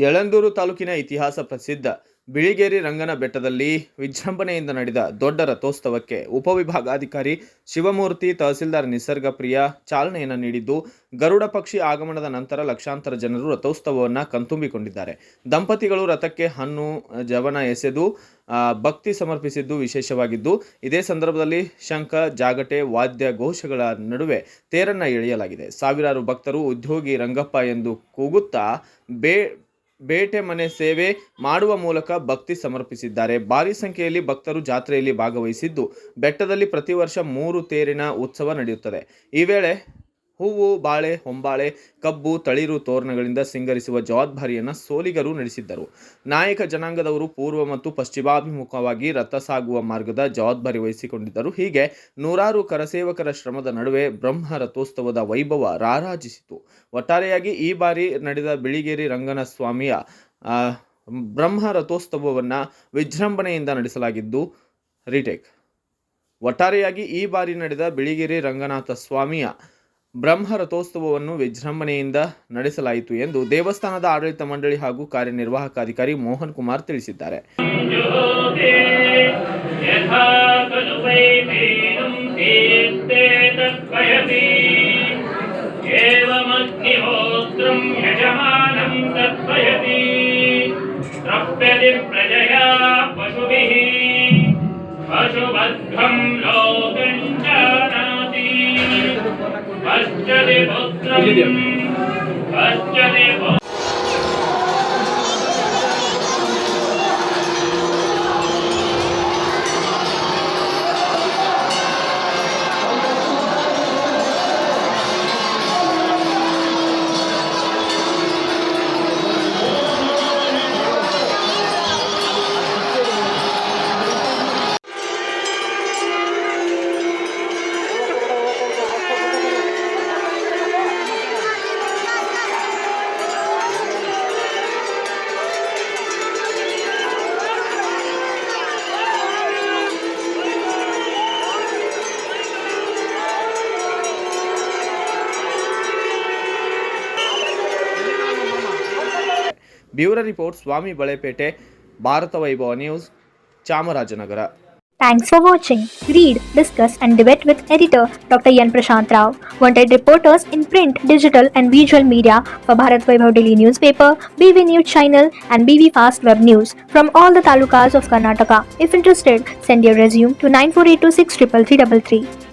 ಯಳಂದೂರು ತಾಲೂಕಿನ ಇತಿಹಾಸ ಪ್ರಸಿದ್ಧ ಬಿಳಿಗೇರಿ ರಂಗನ ಬೆಟ್ಟದಲ್ಲಿ ವಿಜೃಂಭಣೆಯಿಂದ ನಡೆದ ದೊಡ್ಡ ರಥೋತ್ಸವಕ್ಕೆ ಉಪವಿಭಾಗಾಧಿಕಾರಿ ಶಿವಮೂರ್ತಿ, ತಹಸೀಲ್ದಾರ್ ನಿಸರ್ಗ ಪ್ರಿಯ ಚಾಲನೆಯನ್ನು ನೀಡಿದ್ದು, ಗರುಡ ಪಕ್ಷಿ ಆಗಮನದ ನಂತರ ಲಕ್ಷಾಂತರ ಜನರು ರಥೋತ್ಸವವನ್ನು ಕಣ್ತುಂಬಿಕೊಂಡಿದ್ದಾರೆ. ದಂಪತಿಗಳು ರಥಕ್ಕೆ ಹಣ್ಣು ಜವನ ಎಸೆದು ಭಕ್ತಿ ಸಮರ್ಪಿಸಿದ್ದು ವಿಶೇಷವಾಗಿದ್ದು, ಇದೇ ಸಂದರ್ಭದಲ್ಲಿ ಶಂಖ, ಜಾಗಟೆ, ವಾದ್ಯ ಘೋಷಗಳ ನಡುವೆ ತೇರನ್ನು ಎಳೆಯಲಾಗಿದೆ. ಸಾವಿರಾರು ಭಕ್ತರು ಉದ್ಯೋಗಿ ರಂಗಪ್ಪ ಎಂದು ಕೂಗುತ್ತಾ ಬೇಟೆ ಮನೆ ಸೇವೆ ಮಾಡುವ ಮೂಲಕ ಭಕ್ತಿ ಸಮರ್ಪಿಸಿದ್ದಾರೆ. ಭಾರಿ ಸಂಖ್ಯೆಯಲ್ಲಿ ಭಕ್ತರು ಜಾತ್ರೆಯಲ್ಲಿ ಭಾಗವಹಿಸಿದ್ದು, ಬೆಟ್ಟದಲ್ಲಿ ಪ್ರತಿ ವರ್ಷ 3 ತೇರಿನ ಉತ್ಸವ ನಡೆಯುತ್ತದೆ. ಈ ವೇಳೆ ಹೂವು, ಬಾಳೆ, ಹೊಂಬಾಳೆ, ಕಬ್ಬು, ತಳಿರು ತೋರಣಗಳಿಂದ ಸಿಂಗರಿಸುವ ಜವಾಬ್ದಾರಿಯನ್ನು ಸೋಲಿಗರು ನಡೆಸಿದ್ದರು. ನಾಯಕ ಜನಾಂಗದವರು ಪೂರ್ವ ಮತ್ತು ಪಶ್ಚಿಮಾಭಿಮುಖವಾಗಿ ರಥ ಸಾಗುವ ಮಾರ್ಗದ ಜವಾಬ್ದಾರಿ ವಹಿಸಿಕೊಂಡಿದ್ದರು. ಹೀಗೆ ನೂರಾರು ಕರಸೇವಕರ ಶ್ರಮದ ನಡುವೆ ಬ್ರಹ್ಮ ರಥೋತ್ಸವದ ವೈಭವ ರಾರಾಜಿಸಿತು. ಒಟ್ಟಾರೆಯಾಗಿ ಈ ಬಾರಿ ನಡೆದ ಬಿಳಿಗೇರಿ ರಂಗನ ಸ್ವಾಮಿಯ ಬ್ರಹ್ಮ ರಥೋತ್ಸವವನ್ನು ವಿಜೃಂಭಣೆಯಿಂದ ನಡೆಸಲಾಗಿದ್ದು ಒಟ್ಟಾರೆಯಾಗಿ ಈ ಬಾರಿ ನಡೆದ ಬಿಳಿಗಿರಿ ರಂಗನಾಥ ಸ್ವಾಮಿಯ ಬ್ರಹ್ಮ ರಥೋತ್ಸವವನ್ನು ವಿಜೃಂಭಣೆಯಿಂದ ನಡೆಸಲಾಯಿತು ಎಂದು ದೇವಸ್ಥಾನದ ಆಡಳಿತ ಮಂಡಳಿ ಹಾಗೂ ಕಾರ್ಯನಿರ್ವಾಹಕ ಅಧಿಕಾರಿ ಮೋಹನ್ ಕುಮಾರ್ ತಿಳಿಸಿದ್ದಾರೆ. ಬ್ಯೂರೋ ರಿಪೋರ್ಟ್, ಸ್ವಾಮಿ ಬಳೆಪೇಟೆ, ಭಾರತ ವೈಭವ news, Chamarajanagar. Thanks for watching. Read, discuss and debate with editor Dr. Yan Prashant Rao. Wanted reporters in print, digital and visual media for Bharat Vaibhav Daily Newspaper, BV News Channel and BV Fast Web News from all the talukas of Karnataka. If interested, send your resume to 9482633333.